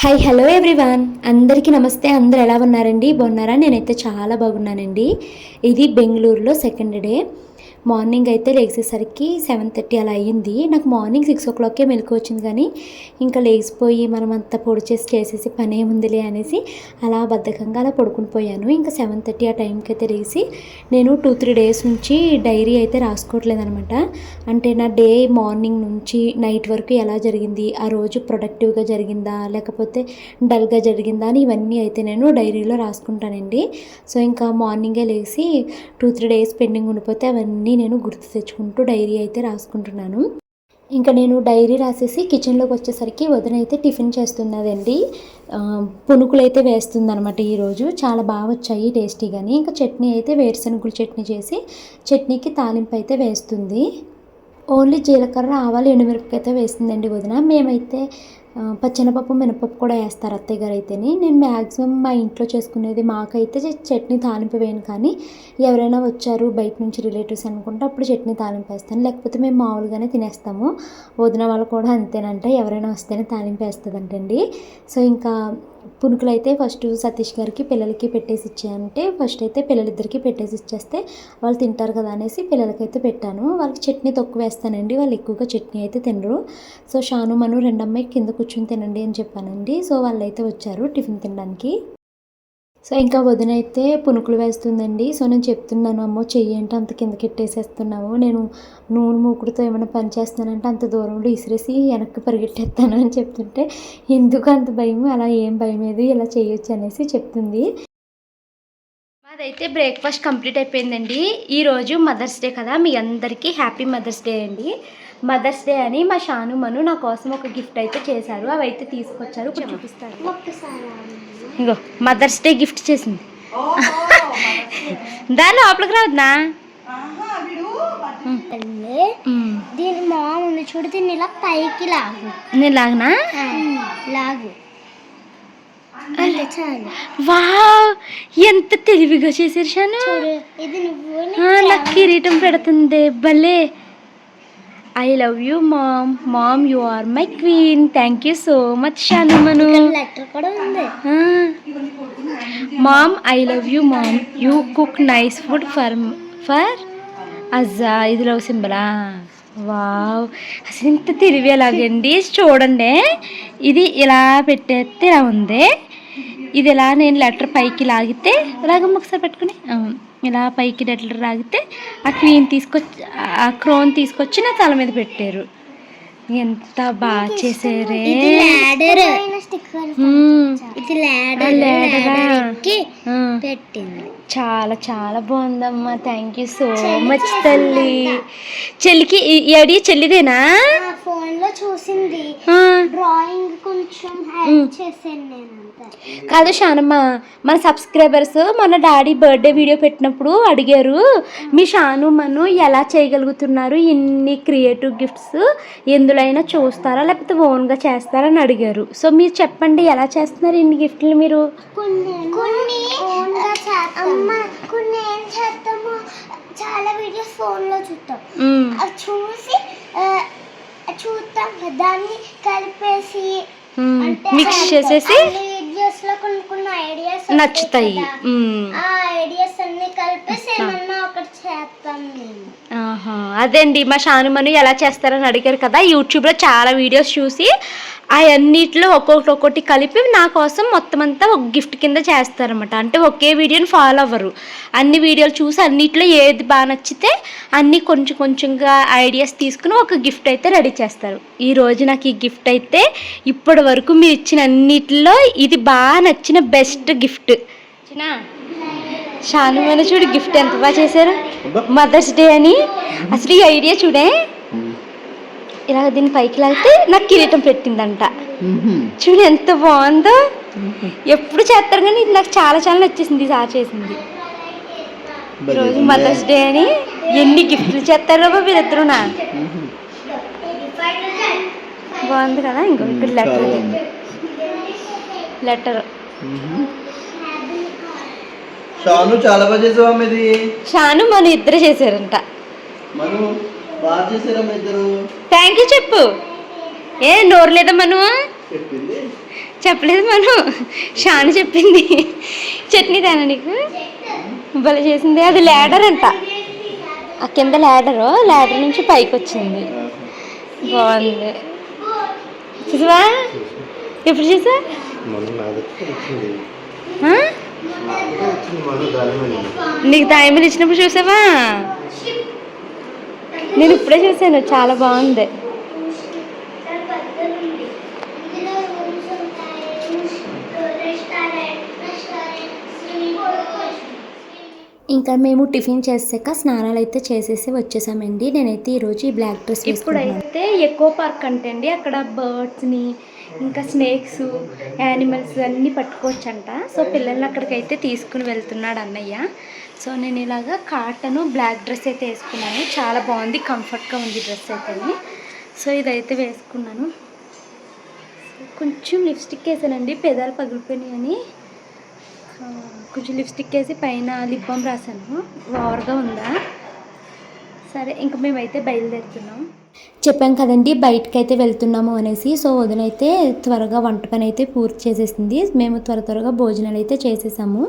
Hi hello everyone, అందరికీ నమస్తే. అందరు ఎలా ఉన్నారండి? బాగున్నారా? నేనైతే చాలా బాగున్నానండి. ఇది బెంగళూరులో సెకండ్ డే. మార్నింగ్ అయితే లేచేసరికి 7:30 అలా అయ్యింది. నాకు మార్నింగ్ 6 o'clockకే మెలకు వచ్చింది, కానీ ఇంకా లేచిపోయి మనం అంతా పొడి చేసేసి పని ఏముందిలే అనేసి అలా బద్ధకంగా అలా పడుకుని పోయాను. ఇంకా 7:30 ఆ టైంకి అయితే లేచి నేను 2-3 డేస్ నుంచి డైరీ అయితే రాసుకోవట్లేదు అనమాట. అంటే నా డే మార్నింగ్ నుంచి నైట్ వరకు ఎలా జరిగింది, ఆ రోజు ప్రొడక్టివ్గా జరిగిందా లేకపోతే డల్గా జరిగిందా అని ఇవన్నీ అయితే నేను డైరీలో రాసుకుంటానండి. సో ఇంకా మార్నింగే లేచి 2-3 డేస్ పెండింగ్ ఉండిపోతే అవన్నీ నేను గుర్తు తెచ్చుకుంటూ డైరీ అయితే రాసుకుంటున్నాను. ఇంకా నేను డైరీ రాసేసి కిచెన్లోకి వచ్చేసరికి వదిన అయితే టిఫిన్ చేస్తున్నదండి. పునుకులు అయితే వేస్తుందనమాట. ఈరోజు చాలా బాగా వచ్చాయి టేస్టీగాని. ఇంకా చట్నీ అయితే వేరుశనగుల చట్నీ చేసి చట్నీకి తాలింపు అయితే వేస్తుంది. ఓన్లీ జీలకర్ర, ఆవాలు, ఎండుమిరపకాయ అయితే వేస్తుందండి వదిన. మేమైతే పచ్చెనపప్పు, మినపప్పు కూడా వేస్తారు అత్తయ్య గారు అయితేని. నేను మ్యాక్సిమం మా ఇంట్లో చేసుకునేది, మాకైతే చట్నీ తాలింపు వేయను, కానీ ఎవరైనా వచ్చారు బయట నుంచి రిలేటివ్స్ అనుకుంటే అప్పుడు చట్నీ తాలింపు వేస్తాను, లేకపోతే మేము మామూలుగానే తినేస్తాము. వదిన వాళ్ళు కూడా అంతేనంట, ఎవరైనా వస్తేనే తాలింపు వేస్తుందంటండి. సో ఇంకా పునుకులు అయితే ఫస్ట్ సతీష్ గారికి పిల్లలకి పెట్టేసి ఇచ్చాయంటే, ఫస్ట్ అయితే పిల్లలిద్దరికి పెట్టేసి ఇచ్చేస్తే వాళ్ళు తింటారు కదా అనేసి పిల్లలకైతే పెట్టాను. వాళ్ళకి చట్నీ తక్కువ వేస్తానండి, వాళ్ళు ఎక్కువగా చట్నీ అయితే తినరు. సో షాను, మను, రెండమ్మాయి కింద కూర్చొని తినండి అని చెప్పానండి. సో వాళ్ళైతే వచ్చారు టిఫిన్ తినడానికి. సో ఇంకా వదిన అయితే పునుకులు వేస్తుందండి. సో నేను చెప్తున్నాను, అమ్మో చెయ్యంటే అంత కిందకి ఎట్టేసేస్తున్నావు, నేను నూనె మూకుడుతో ఏమైనా పని చేస్తున్నానంటే అంత దూరంలో ఇసిరేసి వెనక్కి పరిగెట్టేస్తాను అని చెప్తుంటే, ఎందుకు అంత భయం, అలా ఏం భయం లేదు, ఇలా చేయొచ్చు అనేసి చెప్తుంది. మాదైతే బ్రేక్ఫాస్ట్ కంప్లీట్ అయిపోయిందండి. ఈరోజు మదర్స్ డే కదా, మీ అందరికీ హ్యాపీ మదర్స్ డే అండి. మదర్స్ డే అని మా షాను, మను నా కోసం ఒక గిఫ్ట్ అయితే చేశారు. అవి అయితే తీసుకొచ్చారు, ఇప్పుడు చూపిస్తారు. ఇంకో మదర్స్ డే గిఫ్ట్ చేసింది. దాని లోపలికి రావద్దా? దీని మామూలు చూడు, దీన్ని ఇలా పైకి లాగు. నేను లాగనా? లాగు. వా, ఎంత తెలివిగా చేశారు షాను. ఇది నువ్వు నాకు కిరీటం పెడుతుంది భలే. I love you mom. Mom you are my queen. Thank you so much Shanu, Manu. Letter కూడా ఉంది. Mom I love you mom, you cook nice food for అజ్జా. ఇది లవ్ సింబలా? వావ్, అసలు ఇంత తెలివి ఎలాగండి. చూడండి, ఇది ఇలా పెట్టేస్తే ఇలా ఉంది. ఇది ఇలా నేను లెటర్ పైకి లాగితే, ఇలాగమ్మ ఒకసారి పెట్టుకుని ఇలా పైకి లెటర్ లాగితే ఆ క్రోన్ తీసుకొచ్చి నా తల మీద పెట్టారు. ఎంత బాగా చేసారే. చాలా చాలా బాగుందమ్మా. థ్యాంక్ యూ సో మచ్ తల్లి. చెల్లికి ఈ ఐడియా చెల్లిదేనా? ఫోన్లో చూసింది, డ్రాయింగ్ కొంచెం చేశాను నేను. కాదు షానమ్మ, మన సబ్స్క్రైబర్స్ మన డాడీ బర్త్డే వీడియో పెట్టినప్పుడు అడిగారు, మీ షాను, మను ఎలా చేయగలుగుతున్నారు ఇన్ని క్రియేటివ్ గిఫ్ట్స్, ఎందులో అయినా చూస్తారా లేకపోతే ఓన్గా చేస్తారా అని అడిగారు. సో మీరు చెప్పండి, ఎలా చేస్తున్నారు ఇన్ని గిఫ్ట్లు మీరు? కొన్ని ఏం చేస్తాము, చాలా వీడియోస్ ఫోన్లో చూస్తాం, చూస్తాం, దాన్ని కలిపేసి మిక్స్ చేసేసి కొన్ని ఐడియాస్ నచ్చుతాయి. ఆ ఐడియాస్ అన్ని కలిపేసి ఏమన్నా ఒకటి చేస్తాం మేము. అదేండి, మా షాను, మను ఎలా చేస్తారని అడిగారు కదా, యూట్యూబ్లో చాలా వీడియోస్ చూసి అవన్నిటిలో ఒక్కొక్కటి కలిపి నా కోసం మొత్తం అంతా ఒక గిఫ్ట్ కింద చేస్తారనమాట. అంటే ఒకే వీడియోని ఫాలో అవ్వరు, అన్ని వీడియోలు చూసి అన్నిట్లో ఏది బాగా నచ్చితే అన్నీ కొంచెం కొంచెంగా ఐడియాస్ తీసుకుని ఒక గిఫ్ట్ అయితే రెడీ చేస్తారు. ఈరోజు నాకు ఈ గిఫ్ట్ అయితే ఇప్పటి వరకు మీరు ఇచ్చిన అన్నిటిలో ఇది బాగా నచ్చిన బెస్ట్ గిఫ్ట్. షాను, మను చూడు గిఫ్ట్ ఎంత బాగా చేశారు మదర్స్ డే అని. అసలు ఈ ఐడియా చూడే, ఇలా దీన్ని పైకి లాగితే నాకు కిరీటం పెట్టిందంట. చూడు ఎంత బాగుందో. ఎప్పుడు చేస్తారు కానీ ఇది నాకు చాలా చాలా నచ్చేసింది. ఈసారి చేసింది. ఈరోజు మదర్స్ డే అని ఎన్ని గిఫ్ట్లు చేస్తారో వీరిద్దరునా. బాగుంది కదా. ఇంకో ఇక్కడ లెటర్ షాను చాలా బాగా చేసావా. ఇది షాను, మను ఇద్దరు చేశారంట. బాగా చేశారా ఇద్దరు? థ్యాంక్ యూ చెప్పు. ఏ నోరు లేదా మను? చెప్పలేదు మనం, షాను చెప్పింది. చట్నీ తేనా నీకు భలే చేసింది. అది ల్యాడర్ అంట, ఆ కింద ల్యాడర్ నుంచి పైకి వచ్చింది. బాగుంది చూసావా? ఎప్పుడు చూసా? నీకు దాయమలు ఇచ్చినప్పుడు చూసావా? నేను ఇప్పుడే చూసాను, చాలా బాగుంది. ఇంకా మేము టిఫిన్ చేసాక స్నానాలు అయితే చేసేసి వచ్చేసామండి. నేనైతే ఈరోజు ఈ బ్లాక్ డ్రెస్ ఇప్పుడైతే ఎక్కువ పార్క్ అంటే అండి, అక్కడ బర్డ్స్ని ఇంకా స్నేక్స్ యానిమల్స్ అన్నీ పట్టుకోవచ్చంట. సో పిల్లల్ని అక్కడికైతే తీసుకుని వెళ్తున్నాడు అన్నయ్య. సో నేను ఇలాగా కాటన్ బ్లాక్ డ్రెస్ అయితే వేసుకున్నాను, చాలా బాగుంది, కంఫర్ట్గా ఉంది డ్రెస్ అయితే. సో ఇదైతే వేసుకున్నాను. కొంచెం లిప్స్టిక్ వేసానండి, పెదాలు పగిలిపోయినాయి అని కొంచెం లిప్స్టిక్ వేసి పైన లిప్ బామ్ రాశాను. ఓవర్గా ఉందా? సరే ఇంకా మేమైతే బయలుదేరుతున్నాం. చెప్పాం కదండి బయటకు అయితే వెళ్తున్నాము అనేసి. సో వదినైతే త్వరగా వంట పని అయితే పూర్తి చేసేసింది. మేము త్వరగా భోజనాలు అయితే చేసేసాము.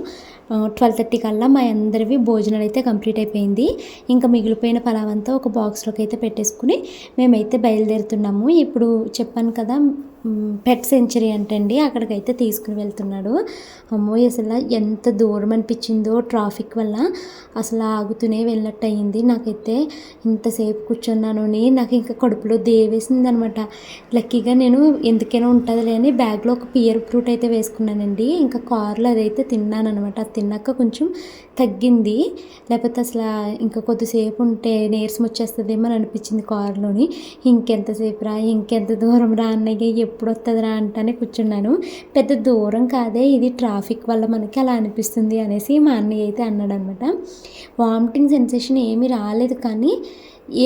12:30 కల్లా మా అందరివి భోజనాలు అయితే కంప్లీట్ అయిపోయింది. ఇంకా మిగిలిపోయిన పలావంతా ఒక బాక్స్లోకి అయితే పెట్టేసుకుని మేమైతే బయలుదేరుతున్నాము. ఇప్పుడు చెప్పాను కదా పెట్ సెంచరీ అంటండి, అక్కడికైతే తీసుకుని వెళ్తున్నాడు. అమ్మో అసలు ఎంత దూరం అనిపించిందో ట్రాఫిక్ వల్ల, అసలు ఆగుతూనే వెళ్ళినట్టు అయింది. నాకైతే ఇంతసేపు కూర్చున్నాను అని నాకు ఇంకా కడుపులో దేవేసింది అనమాట. లక్కీగా నేను ఎందుకైనా ఉంటుందిలే అని బ్యాగ్లో ఒక పియర్ ఫ్రూట్ అయితే వేసుకున్నానండి. ఇంకా కార్లో అదైతే తిన్నాను అనమాట. అది తిన్నాక కొంచెం తగ్గింది, లేకపోతే అసలు ఇంకా కొద్దిసేపు ఉంటే నీరసం వచ్చేస్తుందేమో అని అనిపించింది కార్లోని. ఇంకెంతసేపు రా, ఇంకెంత దూరం రా అన్నయ్య, ఎప్పుడు వస్తుంది రా అంటానే కూర్చున్నాను. పెద్ద దూరం కాదే, ఇది ట్రాఫిక్ వల్ల మనకి అలా అనిపిస్తుంది అనేసి మా అన్నయ్య అయితే అన్నాడు అనమాట. వామిటింగ్ సెన్సేషన్ ఏమీ రాలేదు, కానీ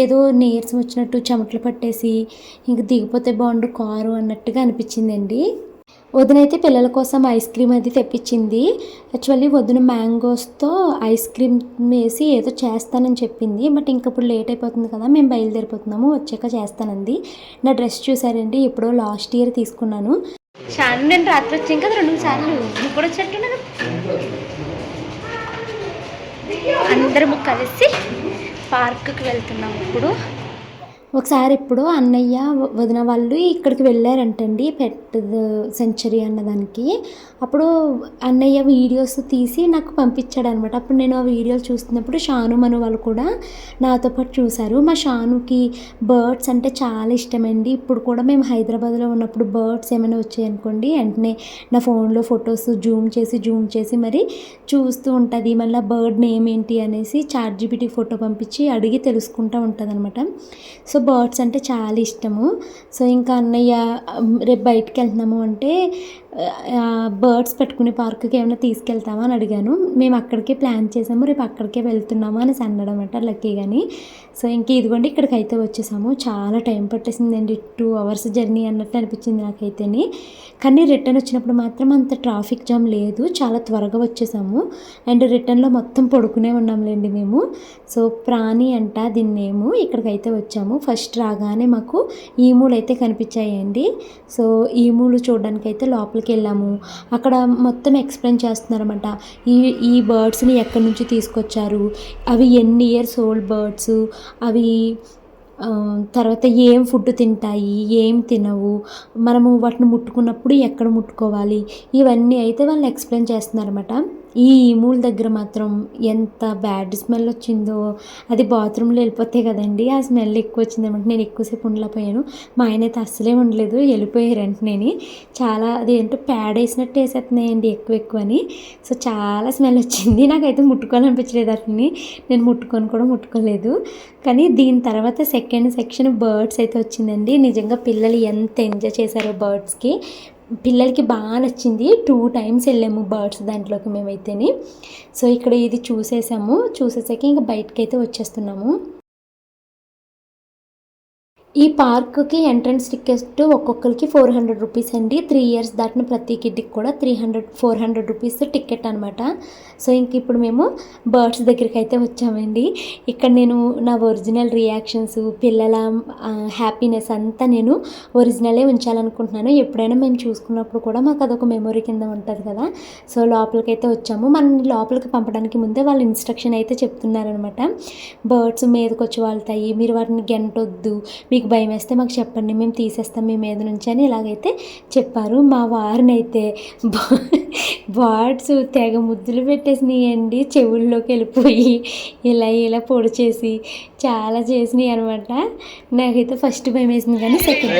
ఏదో నీరసం వచ్చినట్టు చెమటలు పట్టేసి ఇంక దిగిపోతే బాగుండు కారు అన్నట్టుగా అనిపించిందండి. వదినైతే పిల్లల కోసం ఐస్ క్రీమ్ అది తెప్పించింది. యాక్చువల్లీ వదిన మ్యాంగోస్తో ఐస్ క్రీమ్ వేసి ఏదో చేస్తానని చెప్పింది. బట్ ఇంక ఇప్పుడు లేట్ అయిపోతుంది కదా, మేము బయలుదేరిపోతున్నాము, వచ్చాక చేస్తానంది. నా డ్రెస్ చూసారండి, ఎప్పుడో లాస్ట్ ఇయర్ తీసుకున్నాను. షాను నేను రాత్రి వచ్చాం కదా 2 సార్లు, నువ్వు కూడా వచ్చేట్టున్నాను. అందరము కలిసి పార్కుకి వెళ్తున్నాము ఇప్పుడు. ఒకసారి ఇప్పుడు అన్నయ్య వదిన వాళ్ళు ఇక్కడికి వెళ్ళారంటండి పెట్ సెంచరీ అన్నదానికి. అప్పుడు అన్నయ్య వీడియోస్ తీసి నాకు పంపించాడు అనమాట. అప్పుడు నేను ఆ వీడియోలు చూస్తున్నప్పుడు షాను మను వాళ్ళు కూడా నాతో పాటు చూశారు. మా షానుకి బర్డ్స్ అంటే చాలా ఇష్టమండి. ఇప్పుడు కూడా మేము హైదరాబాద్లో ఉన్నప్పుడు బర్డ్స్ ఏమైనా వచ్చాయనుకోండి, వెంటనే నా ఫోన్లో ఫొటోస్ జూమ్ చేసి మరి చూస్తూ ఉంటుంది. మళ్ళీ బర్డ్ నేమ్ ఏంటి అనేసి ChatGPT ఫోటో పంపించి అడిగి తెలుసుకుంటూ ఉంటుంది అనమాట. సో బర్డ్స్ అంటే చాలా ఇష్టము. సో ఇంకా అన్నయ్య రేపు బయటికి వెళ్తున్నాము అంటే బర్డ్స్ పెట్టుకునే పార్కుకి ఏమైనా తీసుకెళ్తామా అని అడిగాను. మేము అక్కడికే ప్లాన్ చేసాము, రేపు అక్కడికే వెళ్తున్నాము అని అన్నాడు అనమాట లక్కీ కానీ. సో ఇంక ఇదిగోండి ఇక్కడికి అయితే వచ్చేసాము. చాలా టైం పట్టేసిందండి, 2 hours జర్నీ అన్నట్టు అనిపించింది నాకైతేనే. కానీ రిటర్న్ వచ్చినప్పుడు మాత్రం అంత ట్రాఫిక్ జామ్ లేదు, చాలా త్వరగా వచ్చేసాము. అండ్ రిటర్న్లో మొత్తం పడుకునే ఉన్నాంలేండి మేము. సో ప్రాణి అంట దీని నేము. ఇక్కడికైతే వచ్చాము. ఫస్ట్ రాగానే మాకు ఈములు అయితే కనిపించాయండి. సో ఈములు చూడడానికి అయితే లోపలికి వెళ్ళాము. అక్కడ మొత్తం ఎక్స్ప్లెయిన్ చేస్తున్నారన్నమాట. ఈ బర్డ్స్ని ఎక్కడి నుంచి తీసుకొచ్చారు, అవి ఎన్ని ఇయర్స్ ఓల్డ్ బర్డ్స్, అవి తర్వాత ఏం ఫుడ్ తింటాయి, ఏం తినవు, మనము వాటిని ముట్టుకున్నప్పుడు ఎక్కడ ముట్టుకోవాలి, ఇవన్నీ అయితే వాళ్ళు ఎక్స్ప్లెయిన్ చేస్తున్నారన్నమాట. ఈ ఈమూల దగ్గర మాత్రం ఎంత బ్యాడ్ స్మెల్ వచ్చిందో, అది బాత్రూంలో వెళ్ళిపోతే కదండి ఆ స్మెల్ ఎక్కువ వచ్చిందన్నమాట. నేను ఎక్కువసేపు ఉండలేకపోయాను, మా ఆయన అయితే అస్సలే ఉండలేదు, వెళ్ళిపోయారు వెంటనే. చాలా అదేంటో ప్యాడ్ వేసినట్టు వేసేస్తున్నాయండి ఎక్కువ అని. సో చాలా స్మెల్ వచ్చింది, నాకైతే ముట్టుకోవాలనిపించలేదు అట్లని, నేను ముట్టుకోలేదు. కానీ దీని తర్వాత సెకండ్ సెక్షన్ బర్డ్స్ అయితే వచ్చిందండి. నిజంగా పిల్లలు ఎంత ఎంజాయ్ చేశారో బర్డ్స్కి, పిల్లలకి బాగా నచ్చింది. 2 times వెళ్ళాము బర్డ్స్ దాంట్లోకి మేమైతేని. సో ఇక్కడ ఇది చూసేసాక ఇంకా బయటకైతే వచ్చేస్తున్నాము. ఈ పార్క్కి ఎంట్రన్స్ టికెట్ ఒక్కొక్కరికి 400 రూపీస్ అండి. 3 ఇయర్స్ దాటిన ప్రతి కిడ్కి కూడా 400 రూపీస్ టికెట్ అనమాట. సో ఇంక ఇప్పుడు మేము బర్డ్స్ దగ్గరికి అయితే వచ్చామండి. ఇక్కడ నేను నా ఒరిజినల్ రియాక్షన్స్, పిల్లల హ్యాపీనెస్ అంతా నేను ఒరిజినలే ఉంచాలనుకుంటున్నాను. ఎప్పుడైనా మేము చూసుకున్నప్పుడు కూడా మాకు అదొక మెమొరీ కింద ఉంటుంది కదా. సో లోపలికైతే వచ్చాము. మనల్ని లోపలికి పంపడానికి ముందే వాళ్ళు ఇన్స్ట్రక్షన్ అయితే చెప్తున్నారనమాట. బర్డ్స్ మీదకి వచ్చి వాళ్తాయి, మీరు వాటిని గెంటొద్దు, మీకు భయం వేస్తే మాకు చెప్పండి, మేము తీసేస్తాం మీ మీద నుంచి అని ఇలాగైతే చెప్పారు. మా వారిని అయితే బర్డ్స్ తెగ ముద్దులు పెట్టేసినాయండి. చెవుల్లోకి వెళ్ళిపోయి ఇలా పొడి చేసి చాలా చేసినాయి అనమాట. నాకైతే ఫస్ట్ భయం వేసింది కానీ సెకండ్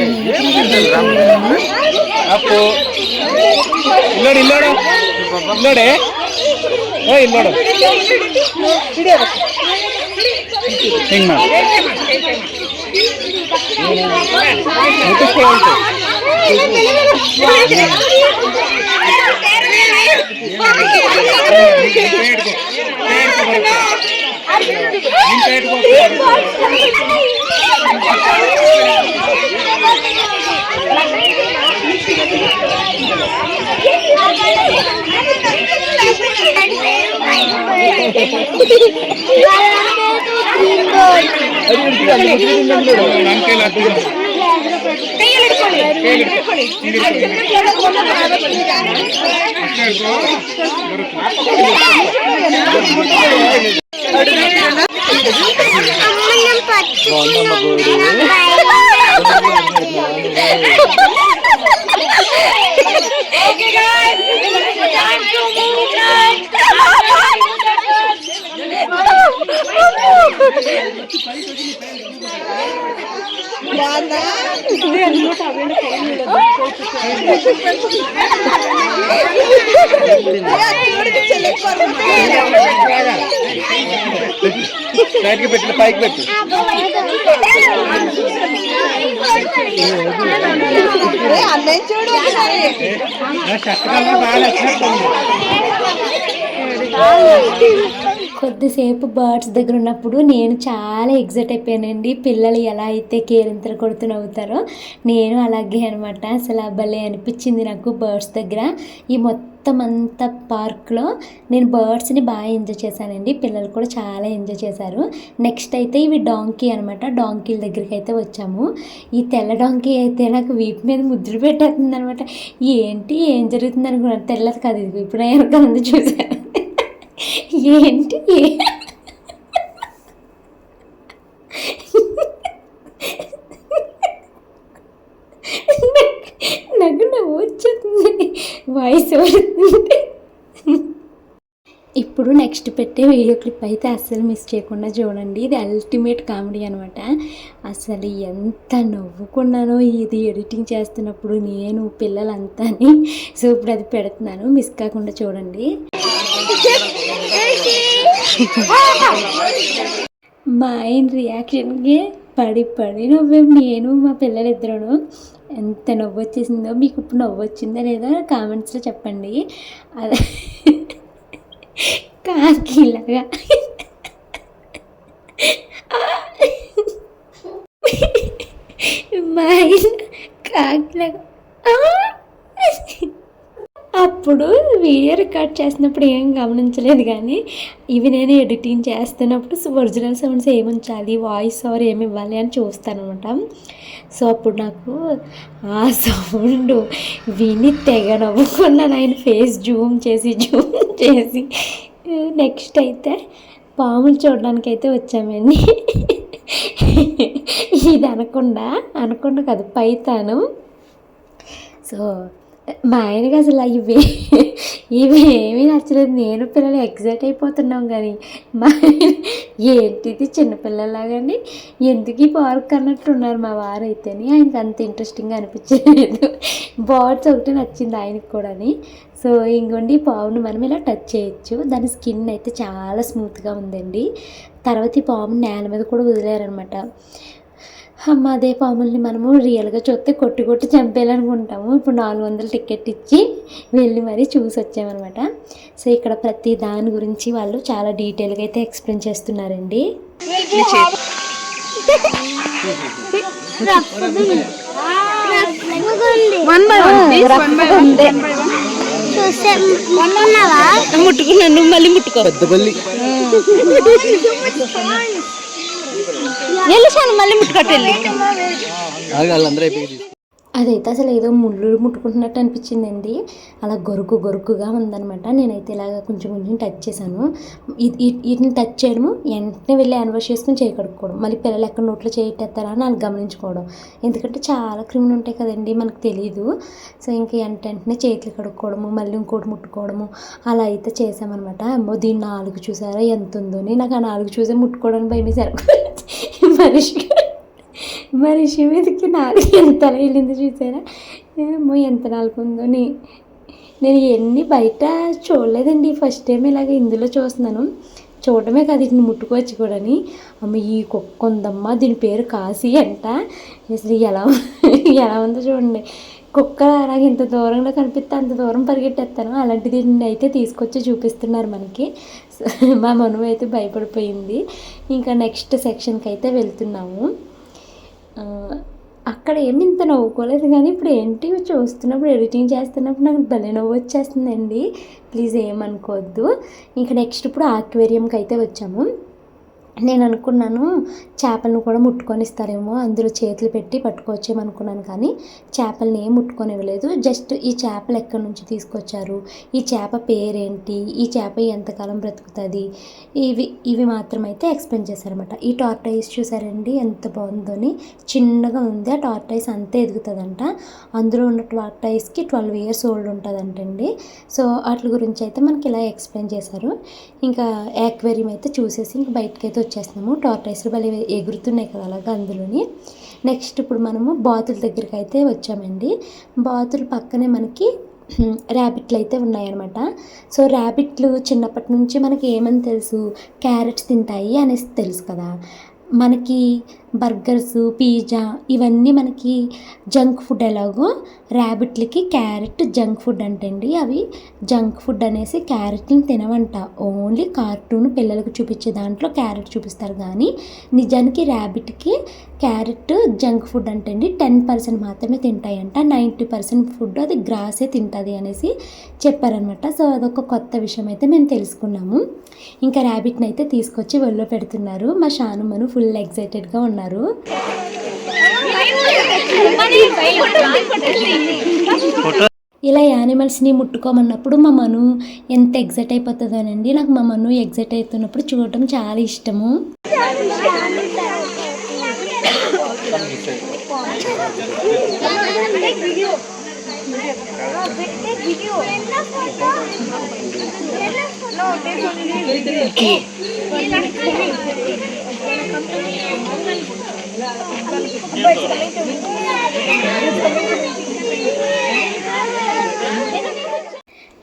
పెట్టి పైకి పెట్టు. కొద్దిసేపు బర్డ్స్ దగ్గర ఉన్నప్పుడు నేను చాలా ఎగ్జైట్ అయిపోయానండి. పిల్లలు ఎలా అయితే కేరింతలు కొడుతూ నవ్వుతారో నేను అలాగే అనమాట. అసలు భలే అనిపించింది నాకు బర్డ్స్ దగ్గర. ఈ మొత్తం అంతా పార్క్లో నేను బర్డ్స్ని బాగా ఎంజాయ్ చేశానండి. పిల్లలు కూడా చాలా ఎంజాయ్ చేశారు. నెక్స్ట్ అయితే ఇవి డాంకీ అనమాట. డాంకీల దగ్గరికి అయితే వచ్చాము. ఈ తెల్ల డాంకీ అయితే నాకు వీపు మీద ముద్దులు పెట్టేస్తుంది అనమాట. ఏంటి ఏం జరుగుతుంది అనుకున్నాను. తెల్లది కాదు, ఇది ఇప్పుడు వెనక ఉంది చూసాను. ఏంటి నాకు నవ్వు వచ్చేస్తుంది, వాయిస్ వస్తుంది. ఇప్పుడు నెక్స్ట్ పెట్టే వీడియో క్లిప్ అయితే అస్సలు మిస్ చేయకుండా చూడండి. ఇది అల్టిమేట్ కామెడీ అనమాట. అసలు ఎంత నవ్వుకున్నానో ఇది ఎడిటింగ్ చేస్తున్నప్పుడు నేను పిల్లలంతా. సో ఇప్పుడు అది పెడుతున్నాను, మిస్ కాకుండా చూడండి. మా ఆయన రియాక్షన్కి పడి నవ్వేం నేను మా పిల్లలిద్దరూ. ఎంత నవ్వు వచ్చేసిందో. మీకు ఇప్పుడు నవ్వు వచ్చిందా లేదా కామెంట్స్లో చెప్పండి. అదే కాకిలాగా మా ఆయన కాకిలాగా. అప్పుడు వీడియో రికార్డ్ చేసినప్పుడు ఏం గమనించలేదు, కానీ ఇవి నేను ఎడిటింగ్ చేస్తున్నప్పుడు ఒరిజినల్ సౌండ్స్ ఏమి ఉంచాలి, వాయిస్ ఓవర్ ఏమి ఇవ్వాలి అని చూస్తానమాట. సో అప్పుడు నాకు ఆ సౌండ్ విని తెగ నవ్వుకున్నాను. ఆయన ఫేస్ జూమ్ చేసి నెక్స్ట్ అయితే పాములు చూడడానికి అయితే వచ్చామండి. ఇది అనకుండా కాదు, పైతాను. సో మా ఆయనకి అసలు ఇవి ఏమీ నచ్చలేదు. నేను పిల్లలు ఎగ్జైట్ అయిపోతున్నాం, కానీ మా ఏంటిది చిన్నపిల్లలాగాని ఎందుకు ఈ పార్క్ అన్నట్టున్నారు మా వారు అయితేని. ఆయనకి అంత ఇంట్రెస్టింగ్గా అనిపించలేదు. బర్డ్స్ ఒకటి నచ్చింది ఆయనకి కూడా. సో ఇంకోండి పామును మనం ఇలా టచ్ చేయొచ్చు. దాని స్కిన్ అయితే చాలా స్మూత్గా ఉందండి. తర్వాత ఈ పాముని నేల మీద కూడా వదిలేరనమాట. అదే పాముల్ని మనము రియల్గా చూస్తే కొట్టి చంపేయాలనుకుంటాము. ఇప్పుడు 400 టికెట్ ఇచ్చి వెళ్ళి మరీ చూసి వచ్చామన్నమాట. సో ఇక్కడ ప్రతి దాని గురించి వాళ్ళు చాలా డీటెయిల్గా అయితే ఎక్స్ప్లెయిన్ చేస్తున్నారండి. చూసే ముట్టుకున్నావా? ముట్టుకున్నాను, నువ్వు మళ్ళీ ముట్టుకో. పెద్ద బల్లి వెళ్ళాను, మళ్ళీ ముట్టుకట్టెళ్ళి. వాళ్ళందరూ అయిపోయింది. అదైతే అసలు ఏదో ముళ్ళు ముట్టుకుంటున్నట్టు అనిపించిందండి. అలా గొరుకుగా ఉందనమాట. నేనైతే ఇలాగ కొంచెం టచ్ చేశాను. వీటిని టచ్ చేయడము, వెంటనే వెళ్ళి హ్యాండ్ వాష్ చేసుకుని చేయి కడుక్కోవడం, మళ్ళీ పిల్లలు ఎక్కడ నోట్లో చేయట్టేస్తారా అని వాళ్ళు గమనించుకోవడం. ఎందుకంటే చాలా క్రిములు ఉంటాయి కదండి, మనకు తెలియదు. సో ఇంకా వెంటనే చేతులు కడుక్కోవడము, మళ్ళీ ఇంకోటి ముట్టుకోవడము అలా అయితే చేసామన్నమాట. అమ్మో దీన్ని 4 చూసారా ఎంత ఉందోని. నాకు ఆ 4 చూసే ముట్టుకోవడానికి భయమేసారు. మనిషి మీదకి 4 ఎంత వెళ్ళింది చూసారా. ఏమో ఎంత 4 ఉందో. నేను ఎన్ని బయట చూడలేదండి, ఫస్ట్ టైం ఇలాగ ఇందులో చూస్తున్నాను. చూడటమే కాదు, వీటిని ముట్టుకోవచ్చు కూడా. అమ్మ ఈ కుక్క ఉందమ్మా, దీని పేరు కాశీ అంట. అసలు ఎలా ఉందో చూడండి. కుక్క నాకు ఇంత దూరంలో కనిపిస్తే అంత దూరం పరిగెట్టేస్తాను. అలాంటిది అయితే తీసుకొచ్చి చూపిస్తున్నారు మనకి. మా మనువు అయితే భయపడిపోయింది. ఇంకా నెక్స్ట్ సెక్షన్కి అయితే వెళ్తున్నాము. అక్కడ ఏమి ఇంత నవ్వుకోలేదు, కానీ ఇప్పుడు ఏంటి చూస్తున్నప్పుడు, ఎడిటింగ్ చేస్తున్నప్పుడు నాకు భలే నవ్వు వచ్చేస్తుందండి. ప్లీజ్ ఏమనుకోవద్దు. ఇంకా నెక్స్ట్ ఇప్పుడు ఆక్వేరియంకి అయితే వచ్చాము. నేను అనుకున్నాను చేపలను కూడా ముట్టుకొని ఇస్తారేమో, అందులో చేతులు పెట్టి పట్టుకోవచ్చేమనుకున్నాను. కానీ చేపలని ఏం ముట్టుకొనివ్వలేదు. జస్ట్ ఈ చేపలు ఎక్కడి నుంచి తీసుకొచ్చారు, ఈ చేప పేరేంటి, ఈ చేప ఎంతకాలం బ్రతుకుతుంది, ఇవి మాత్రం అయితే ఎక్స్ప్లెయిన్ చేశారనమాట. ఈ టార్టైస్ చూసారండి ఎంత బాగుందని. చిన్నగా ఉంది. ఆ టార్టైస్ అంతే ఎదుగుతుందంట. అందులో ఉన్న టార్టైస్కి 12 years ఓల్డ్ ఉంటుందంటండి. సో వాటి గురించి అయితే మనకి ఇలా ఎక్స్ప్లెయిన్ చేశారు. ఇంకా యాక్వేరియం అయితే చూసేసి ఇంక బయటకి అయితే వచ్చేస్తున్నాము. టార్టైస్లు భలే ఎగురుతున్నాయి కదా అలాగా అందులోని. నెక్స్ట్ ఇప్పుడు మనము బాతుల దగ్గరికి అయితే వచ్చామండి. బాతుల పక్కనే మనకి ర్యాబిట్లు అయితే ఉన్నాయన్నమాట. సో ర్యాబిట్లు చిన్నప్పటి నుంచి మనకి ఏమని తెలుసు, క్యారెట్స్ తింటాయి అనేసి తెలుసు కదా. మనకి బర్గర్స్, పిజ్జా ఇవన్నీ మనకి జంక్ ఫుడ్ ఎలాగో ర్యాబిట్లకి క్యారెట్ జంక్ ఫుడ్ అంటండి. అవి జంక్ ఫుడ్ అనేసి క్యారెట్ని తినవంట. ఓన్లీ కార్టూన్ పిల్లలకు చూపించే దాంట్లో క్యారెట్ చూపిస్తారు, కానీ నిజానికి ర్యాబిట్కి క్యారెట్ జంక్ ఫుడ్ అంటండి. 10% మాత్రమే తింటాయంట. 90% ఫుడ్ అది గ్రాసే తింటుంది అనేసి చెప్పారనమాట. సో అదొక కొత్త విషయం అయితే మేము తెలుసుకున్నాము. ఇంకా ర్యాబిట్ని అయితే తీసుకొచ్చి ఒళ్ళో పెడుతున్నారు. మా షాను మను ఫుల్ ఎక్సైటెడ్గా ఉన్నారు. ఇలా యానిమల్స్ని ముట్టుకోమన్నప్పుడు మా మను ఎంత ఎగ్జైట్ అయిపోతుందోనండి. నాకు మా మను ఎగ్జైట్ అవుతున్నప్పుడు చూడటం చాలా ఇష్టము.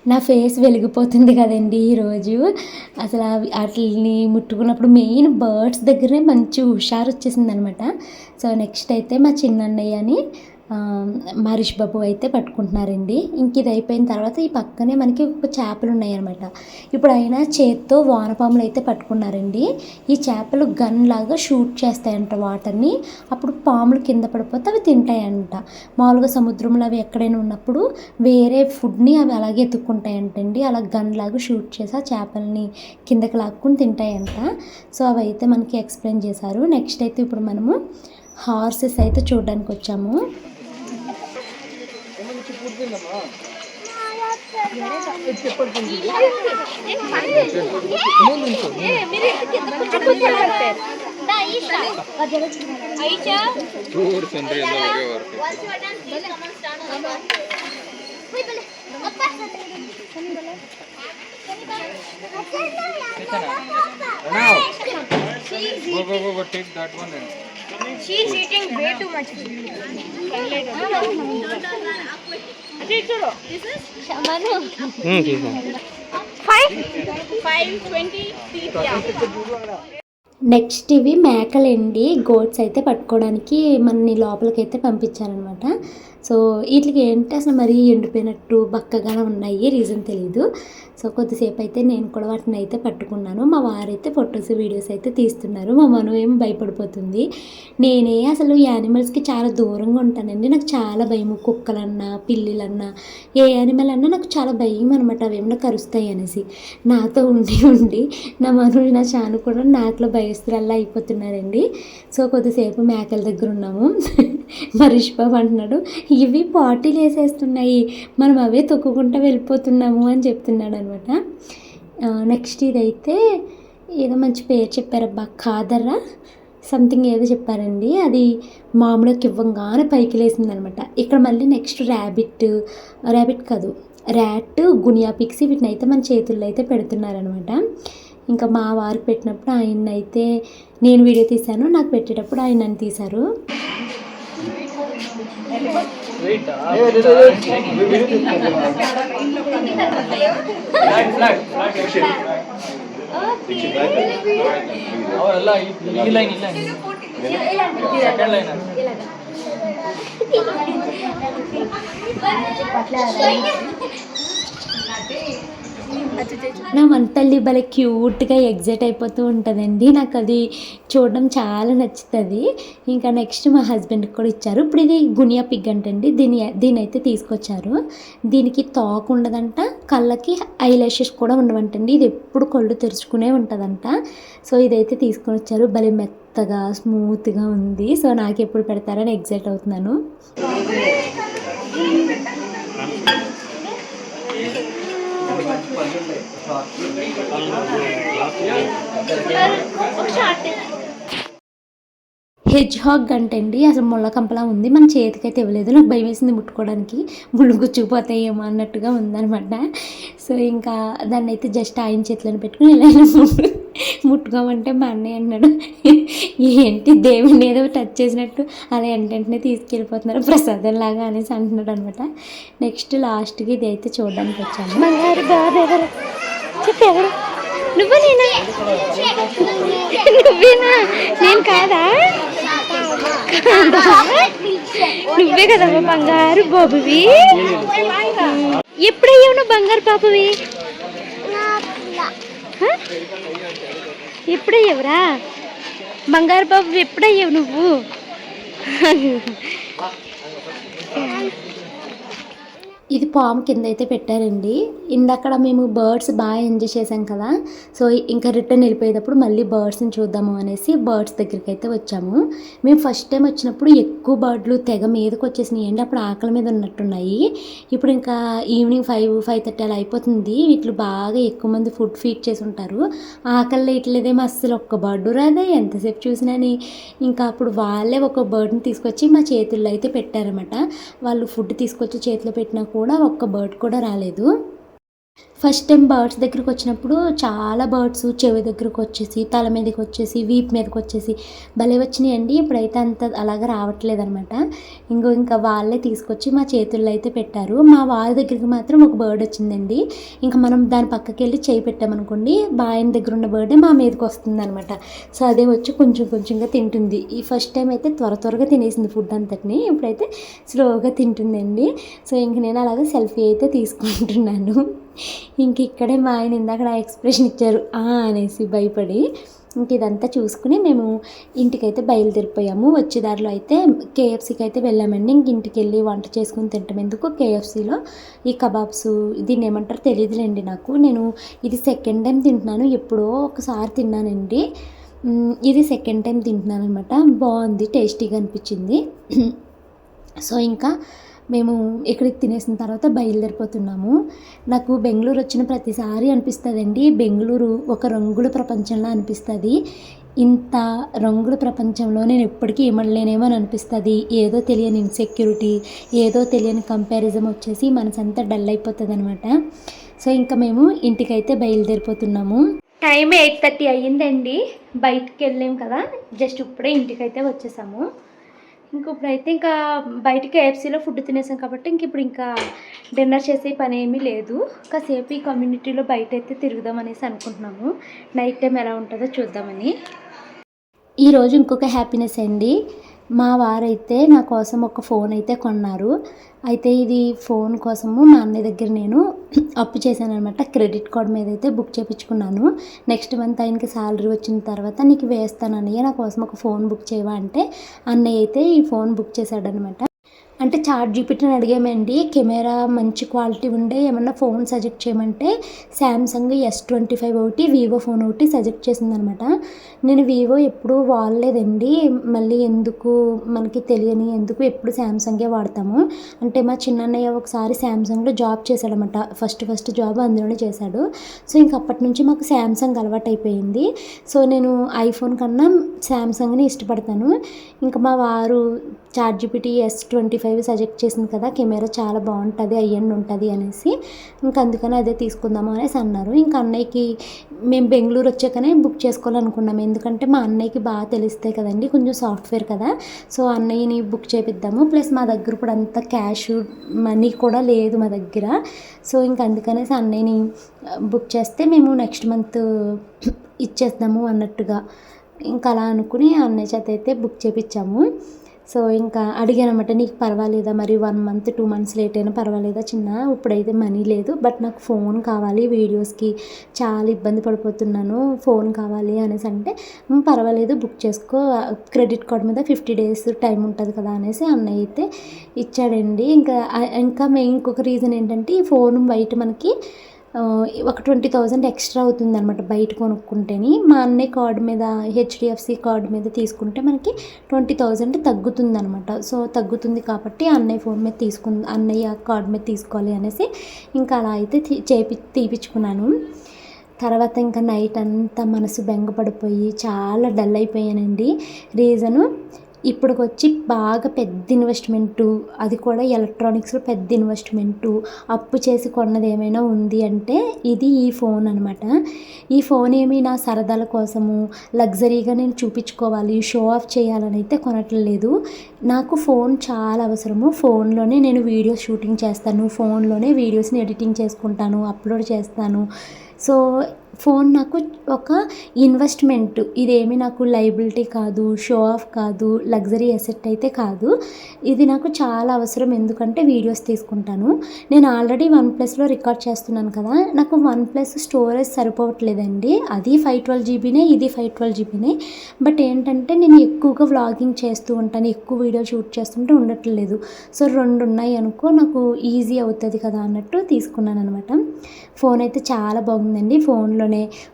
నా ఫేస్ వెలిగిపోతుంది కదండి ఈరోజు. అసలు వాటిని ముట్టుకున్నప్పుడు మెయిన్ బర్డ్స్ దగ్గరే మంచి హుషారు వచ్చేసింది అనమాట. సో నెక్స్ట్ అయితే మా చిన్నన్నయ్యని మహేష్ బాబు అయితే పట్టుకుంటున్నారండి. ఇంక ఇది అయిపోయిన తర్వాత ఈ పక్కనే మనకి ఒక చేపలు ఉన్నాయన్నమాట. ఇప్పుడు ఆయన చేత్తో వానపాములు అయితే పట్టుకున్నారండి. ఈ చేపలు గన్ లాగా షూట్ చేస్తాయంట వాటర్ని. అప్పుడు పాములు కింద పడిపోతే అవి తింటాయంట. మామూలుగా సముద్రంలో అవి ఎక్కడైనా ఉన్నప్పుడు వేరే ఫుడ్ని అవి అలాగే ఎత్తుక్కుంటాయంటండి. అలా గన్ లాగా షూట్ చేసి ఆ చేపల్ని కిందకి లాక్కుని తింటాయంట. సో అవి అయితే మనకి ఎక్స్ప్లెయిన్ చేశారు. నెక్స్ట్ అయితే ఇప్పుడు మనము హార్సెస్ అయితే చూడడానికి వచ్చాము. Go, take that one. She's eating way too much. This is Manu. 520 feet. Next ఇవి మేకలండి. గోట్స్ అయితే పట్టుకోవడానికి మనని లోపలికి అయితే పంపించారనమాట. సో వీటికి ఏంటి అసలు మరీ ఎండిపోయినట్టు బక్కగా ఉన్నాయి, రీజన్ తెలీదు. సో కొద్దిసేపు అయితే నేను కూడా వాటిని అయితే పట్టుకున్నాను. మా వారైతే ఫొటోస్ వీడియోస్ అయితే తీస్తున్నారు. మా మను ఏం భయపడిపోతుంది. నేనే అసలు యానిమల్స్కి చాలా దూరంగా ఉంటానండి. నాకు చాలా భయం, కుక్కలన్నా పిల్లిలన్నా ఏ యానిమల్ అన్నా నాకు చాలా భయం అనమాట. అవి ఏమన్నా కరుస్తాయి అనేసి. నాతో ఉండి నా మను నా చాను కూడా నాకులో భయస్తులల్లా అయిపోతున్నారండి. సో కొద్దిసేపు మేకల దగ్గర ఉన్నాము. మరీష్ బాబు అంటున్నాడు, ఇవి పార్టీలు వేసేస్తున్నాయి, మనం అవే తొక్కుకుంటూ వెళ్ళిపోతున్నాము అని చెప్తున్నాడు అనమాట. నెక్స్ట్ ఇదైతే ఏదో మంచి పేరు చెప్పారబ్బా, ఖాదర్రా సంథింగ్ ఏదో చెప్పారండి. అది మామిడికి ఇవ్వంగానే పైకి లేసింది అనమాట. ఇక్కడ మళ్ళీ నెక్స్ట్ ర్యాబిట్ కాదు ర్యాట్, గునియా పిక్స్ వీటిని అయితే మన చేతుల్లో అయితే పెడుతున్నారనమాట. ఇంకా మా వారికి పెట్టినప్పుడు ఆయన అయితే నేను వీడియో తీశాను, నాకు పెట్టేటప్పుడు ఆయన నన్ను తీశారు. నా వంటల్లి భలే క్యూట్గా ఎగ్జైట్ అయిపోతూ ఉంటుందండి. నాకు అది చూడడం చాలా నచ్చుతుంది. ఇంకా నెక్స్ట్ మా హస్బెండ్కి కూడా ఇచ్చారు. ఇప్పుడు ఇది గునియా పిగ్ అంటండి. దీని అయితే తీసుకొచ్చారు. దీనికి తోక ఉండదంట, కళ్ళకి ఐ లాషెస్ కూడా ఉండవంటండి. ఇది ఎప్పుడు కళ్ళు తెరుచుకునే ఉంటుందంట. సో ఇదైతే తీసుకొని వచ్చారు. భలే మెత్తగా స్మూత్గా ఉంది. సో నాకు ఎప్పుడు పెడతారని ఎగ్జైట్ అవుతున్నాను. హెజ్ హాగ్ అంటండి. అసలు ముళ్ళ కంపలా ఉంది. మన చేతికైతే ఇవ్వలేదు. నాకు భయం వేసింది ముట్టుకోవడానికి, ముళ్ళు గుచ్చుకుపోతాయేమో అన్నట్టుగా ఉందనమాట. సో ఇంకా దాన్ని అయితే జస్ట్ ఆయన చేతిలో పెట్టుకుని ఇలా ముట్టుకోమంటే మా అన్నయ్య అన్నాడు, ఏంటి దేవుని ఏదో టచ్ చేసినట్టు అలా వెంటనే తీసుకెళ్ళిపోతున్నారు ప్రసాదం లాగా అనేసి అంటున్నాడు అనమాట. నెక్స్ట్ లాస్ట్కి ఇది అయితే చూడడానికి వచ్చాను. చెప్పేవారు నువ్వేనా? నేను కాదా? నువ్వే కదా బంగారు బాబువి. ఎప్పుడయ్యావు నువ్వు బంగారు బాబువి? ఎప్పుడయ్యావురా బంగారు బాబు? ఎప్పుడయ్యావు నువ్వు? ఇది పాము కింద అయితే పెట్టారండి. ఇందక్కడ మేము బర్డ్స్ బాగా ఎంజాయ్ చేసాం కదా. సో ఇంకా రిటర్న్ వెళ్ళిపోయేటప్పుడు మళ్ళీ బర్డ్స్ని చూద్దాము అనేసి బర్డ్స్ దగ్గరికి అయితే వచ్చాము. మేము ఫస్ట్ టైం వచ్చినప్పుడు ఎక్కువ బర్డ్లు తెగ మీదకి వచ్చేసినాయి అండి. అప్పుడు ఆకలి మీద ఉన్నట్టున్నాయి. ఇప్పుడు ఇంకా ఈవినింగ్ 5:30 అలా అయిపోతుంది. వీటిలో బాగా ఎక్కువ మంది ఫుడ్ ఫీడ్ చేసి ఉంటారు. ఆకలి ఇట్లేదేమో అస్సలు ఒక్క బర్డు రాదే, ఎంతసేపు చూసినాని. ఇంకా అప్పుడు వాళ్ళే ఒక బర్డ్ని తీసుకొచ్చి మా చేతుల్లో అయితే పెట్టారన్నమాట. వాళ్ళు ఫుడ్ తీసుకొచ్చి చేతిలో పెట్టినా కూడా ఒక్క బర్డ్ కూడా రాలేదు. ఫస్ట్ టైం బర్డ్స్ దగ్గరికి వచ్చినప్పుడు చాలా బర్డ్స్ చెవి దగ్గరకు వచ్చేసి, తల మీదకి వచ్చేసి, వీపు మీదకి వచ్చేసి భలే వచ్చినాయండి. ఇప్పుడైతే అంత అలాగా రావట్లేదు అనమాట. ఇంకా వాళ్ళే తీసుకొచ్చి మా చేతుల్లో అయితే పెట్టారు. మా వారి దగ్గరికి మాత్రం ఒక బర్డ్ వచ్చిందండి. ఇంకా మనం దాని పక్కకి వెళ్ళి చేయి పెట్టామనుకోండి, ఆయన దగ్గర ఉన్న బర్డే మా మీదకి వస్తుంది అనమాట. సో అదే వచ్చి కొంచెంగా తింటుంది. ఈ ఫస్ట్ టైం అయితే త్వరగా తినేసింది ఫుడ్ అంతటిని. ఇప్పుడైతే స్లోగా తింటుందండి. సో ఇంక నేను అలాగే సెల్ఫీ అయితే తీసుకుంటున్నాను. ఇంక ఇక్కడే మా ఆయన ఇందాక ఎక్స్ప్రెషన్ ఇచ్చారు అనేసి భయపడి. ఇంక ఇదంతా చూసుకుని మేము ఇంటికైతే బయలుదేరిపోయాము. వచ్చే దారిలో అయితే కేఎఫ్సీకి అయితే వెళ్ళామండి. ఇంక ఇంటికి వెళ్ళి వంట చేసుకుని తింటాం ఎందుకు. కేఎఫ్సీలో ఈ కబాబ్స్ దీన్ని ఏమంటారో తెలియదులేండి నాకు. నేను ఇది సెకండ్ టైం తింటున్నాను. ఎప్పుడో ఒకసారి తిన్నానండి. ఇది సెకండ్ టైం తింటున్నాను అనమాట. బాగుంది, టేస్టీగా అనిపించింది. సో ఇంకా మేము ఇక్కడికి తినేసిన తర్వాత బయలుదేరిపోతున్నాము. నాకు బెంగళూరు వచ్చిన ప్రతిసారి అనిపిస్తుందండి, బెంగళూరు ఒక రంగుల ప్రపంచంలో అనిపిస్తుంది. ఇంత రంగుల ప్రపంచంలో నేను ఎప్పటికీ ఇమడలేనేమో అని అనిపిస్తుంది. ఏదో తెలియని ఇన్సెక్యూరిటీ, ఏదో తెలియని కంపారిజం వచ్చేసి మనసంతా డల్ అయిపోతుంది అనమాట. సో ఇంకా మేము ఇంటికైతే బయలుదేరిపోతున్నాము. టైం 8:30 అయ్యిందండి. బయటికి వెళ్ళాం కదా, జస్ట్ ఇప్పుడే ఇంటికైతే వచ్చేసాము. ఇప్పుడైతే ఇంకా బయటికి కేఎఫ్సీలో ఫుడ్ తినేసాం కాబట్టి ఇప్పుడు ఇంకా డిన్నర్ చేసే పని ఏమీ లేదు. కాసేపు ఈ కమ్యూనిటీలో బయట అయితే తిరుగుదామనేసి అనుకుంటున్నాము. నైట్ టైం ఎలా ఉంటుందో చూద్దామని. ఈరోజు ఇంకొక హ్యాపీనెస్ అండి. మా వారైతే నా కోసం ఒక ఫోన్ అయితే కొన్నారు. అయితే ఇది ఫోన్ కోసము మా అన్నయ్య దగ్గర నేను అప్పు చేశాను అనమాట. క్రెడిట్ కార్డ్ మీద అయితే బుక్ చేయించుకున్నాను. నెక్స్ట్ మంత్ ఆయనకి శాలరీ వచ్చిన తర్వాత నీకు వేస్తాను అన్నయ్య, నా కోసం ఒక ఫోన్ బుక్ చేయవా అంటే అన్నయ్య అయితే ఈ ఫోన్ బుక్ చేశాడనమాట. అంటే చాట్ జీపీటీని అడిగామండి, కెమెరా మంచి క్వాలిటీ ఉండే ఏమన్నా ఫోన్ సజెక్ట్ చేయమంటే శాంసంగ్ S25 ఒకటి, వివో ఫోన్ ఒకటి సజెక్ట్ చేసిందనమాట. నేను వివో ఎప్పుడూ వాడలేదండి, మళ్ళీ ఎందుకు మనకి తెలియని ఎందుకు ఎప్పుడు శాంసంగే వాడతాము. అంటే మా చిన్నన్నయ్య ఒకసారి శాంసంగ్లో జాబ్ చేశాడనమాట. ఫస్ట్ జాబ్ అందులోనే చేశాడు. సో ఇంక అప్పటి నుంచి మాకు శాంసంగ్ అలవాటు అయిపోయింది. సో నేను ఐఫోన్ కన్నా శాంసంగ్ని ఇష్టపడతాను. ఇంకా మా వారు చాట్ జీపీటీ S25 సజెక్ట్ చేసింది కదా, కెమెరా చాలా బాగుంటుంది, అయ్యండి ఉంటుంది అనేసి, ఇంకా అందుకని అదే తీసుకుందాము అనేసి అన్నారు. ఇంకా అన్నయ్యకి మేము బెంగళూరు వచ్చాకనే బుక్ చేసుకోవాలనుకున్నాము. ఎందుకంటే మా అన్నయ్యకి బాగా తెలుస్తాయి కదండి, కొంచెం సాఫ్ట్వేర్ కదా. సో అన్నయ్యని బుక్ చేపిద్దాము. ప్లస్ మా దగ్గర ఇప్పుడు అంత క్యాష్ మనీ కూడా లేదు మా దగ్గర. సో ఇంకా అందుకనేసి అన్నయ్యని బుక్ చేస్తే మేము నెక్స్ట్ మంత్ ఇచ్చేద్దాము అన్నట్టుగా ఇంకా అలా అనుకుని అన్నయ్య చేత అయితే బుక్ చేపించాము. సో ఇంకా అడిగాను అనమాట, నీకు పర్వాలేదా మరి 1 month 2 months లేట్ అయినా పర్వాలేదా చిన్న, ఇప్పుడైతే మనీ లేదు, బట్ నాకు ఫోన్ కావాలి, వీడియోస్కి చాలా ఇబ్బంది పడిపోతున్నాను, ఫోన్ కావాలి అనేసి అంటే పర్వాలేదు బుక్ చేసుకో, క్రెడిట్ కార్డ్ మీద 50 days టైం ఉంటుంది కదా అనేసి అన్నయ్య అయితే ఇచ్చాడండి. ఇంకా ఇంకొక రీజన్ ఏంటంటే ఈ ఫోన్ బయట మనకి ఒక 20,000 ఎక్స్ట్రా అవుతుంది అనమాట బయట కొనుక్కుంటేని. మా అన్నయ్య కార్డు మీద HDFC కార్డు మీద తీసుకుంటే మనకి 20,000 తగ్గుతుంది అనమాట. సో తగ్గుతుంది కాబట్టి అన్నయ్య ఫోన్ మీద అన్నయ్య కార్డు మీద తీసుకోవాలి అనేసి ఇంకా అలా అయితే తీపించుకున్నాను. తర్వాత ఇంకా నైట్ అంతా మనసు బెంగపడిపోయి చాలా డల్ అయిపోయానండి. రీజను ఇప్పటికొచ్చి బాగా పెద్ద ఇన్వెస్ట్మెంటు, అది కూడా ఎలక్ట్రానిక్స్లో పెద్ద ఇన్వెస్ట్మెంటు, అప్పు చేసి కొన్నది ఏమైనా ఉంది అంటే ఇది ఈ ఫోన్ అనమాట. ఈ ఫోన్ ఏమి నా సరదాల కోసము లగ్జరీగా నేను చూపించుకోవాలి, షో ఆఫ్ చేయాలని అయితే కొనట్లేదు. నాకు ఫోన్ చాలా అవసరము. ఫోన్లోనే నేను వీడియో షూటింగ్ చేస్తాను, ఫోన్లోనే వీడియోస్ని ఎడిటింగ్ చేసుకుంటాను, అప్లోడ్ చేస్తాను. సో ఫోన్ నాకు ఒక ఇన్వెస్ట్మెంట్, ఇదేమి నాకు లైబిలిటీ కాదు, షో ఆఫ్ కాదు, లగ్జరీ అసెట్ అయితే కాదు. ఇది నాకు చాలా అవసరం, ఎందుకంటే వీడియోస్ తీసుకుంటాను. నేను ఆల్రెడీ OnePlusలో రికార్డ్ చేస్తున్నాను కదా, నాకు OnePlus స్టోరేజ్ సరిపోవట్లేదండి. అది 512 GBనే, ఇది 512 GBనే. బట్ ఏంటంటే నేను ఎక్కువగా వ్లాగింగ్ చేస్తూ ఉంటాను, ఎక్కువ వీడియో షూట్ చేస్తుంటే ఉండట్లేదు. సో 2 ఉన్నాయి అనుకో, నాకు ఈజీ అవుతుంది కదా అన్నట్టు తీసుకున్నాను అనమాట. ఫోన్ అయితే చాలా బాగుందండి. ఫోన్లోనే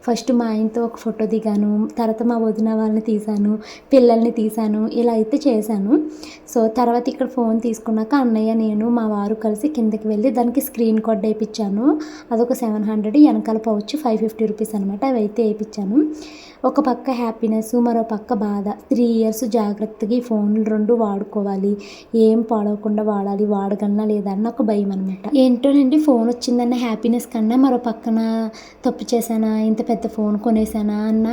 ఫస్ట్ మా ఆయనతో ఒక ఫోటో దిగాను, తర్వాత మా వదిన వాళ్ళని తీశాను, పిల్లల్ని తీశాను, ఇలా అయితే చేశాను. సో తర్వాత ఇక్కడ ఫోన్ తీసుకున్నాక అన్నయ్య నేను మా వారు కలిసి కిందకి వెళ్ళి దానికి స్క్రీన్ కార్డ్ వేయించాను. అదొక 700, వెనకాల పౌచ్ 550 రూపీస్ అనమాట, అవి అయితే వేయించాను. ఒక పక్క హ్యాపీనెస్, మరో పక్క బాధ. 3 years జాగ్రత్తగా ఈ ఫోన్లు 2 వాడుకోవాలి, ఏం పాడవకుండా వాడాలి, వాడగలనా లేదా అన్న ఒక భయం అనమాట. ఏంటోనండి, ఫోన్ వచ్చిందన్న హ్యాపీనెస్ కన్నా మరో పక్కన తప్పు చేశానా, ఇంత పెద్ద ఫోన్ కొనేసానా అన్న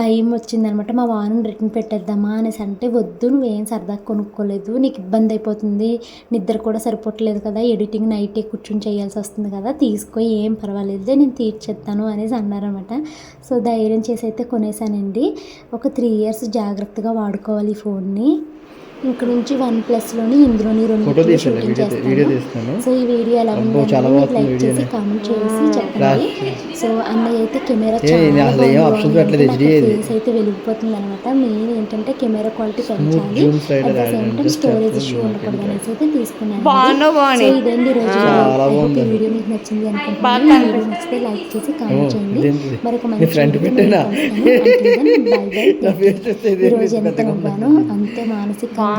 భయం వచ్చిందనమాట. మా వారిని రిటర్న్ పెట్టేద్దామా అనేసి అంటే, వద్దు నువ్వేం సరదాగా కొనుక్కోలేదు, నీకు ఇబ్బంది అయిపోతుంది, నిద్ర కూడా సరిపోవట్లేదు కదా, ఎడిటింగ్ నైటే కూర్చొని చేయాల్సి వస్తుంది కదా, తీసుకో ఏం పర్వాలేదు నేను తీర్చేస్తాను అనేసి అన్నారనమాట. సో ధైర్యం చేసి అయితే కొనేసానండి. ఒక 3 years జాగ్రత్తగా వాడుకోవాలి ఈ ఫోన్ని. ఇంక నుంచి OnePlusలోని ఇందులోని 2 షూటింగ్ చేస్తాను. సో ఈ వీడియో ఎలా ఉందంటే లైక్ చేసి కామెంట్ చేసి చెప్పండి. సో అన్నయ్య అయితే కెమెరా చాలా ఫేస్ అయితే వెలిగిపోతుంది అనమాట. మెయిన్ ఏంటంటే కెమెరా క్వాలిటీ పెంచాలి, at the same time storage issue ఉండకూడదు అనేసి అయితే తీసుకున్నాను. సో ఇదేంటి రోజు ఈ వీడియో మీకు నచ్చింది అనుకుంటున్నాను. ఈ వీడియో నచ్చితే లైక్ చేసి కామెంట్ చేయండి. మరొక మంచి ఈరోజు ఎంత నవ్వానో అంతే మానసికంగా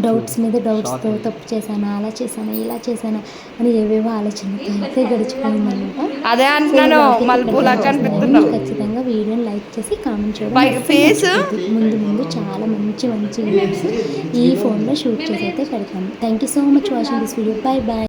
డౌట్స్ మీద డౌట్స్తో తప్పు చేశానా, అలా చేశానా, ఇలా చేశానా అని ఏవేవో ఆలోచనలతో గడిచిపోయిందనమాట. అదే అంటున్నాను, ఖచ్చితంగా వీడియోని లైక్ చేసి కామెంట్ చేయడం. ముందు చాలా మంచి వీడియోస్ ఈ ఫోన్లో షూట్ చేసి అయితే పెడతాను. Thank you so much watching this video. Bye bye.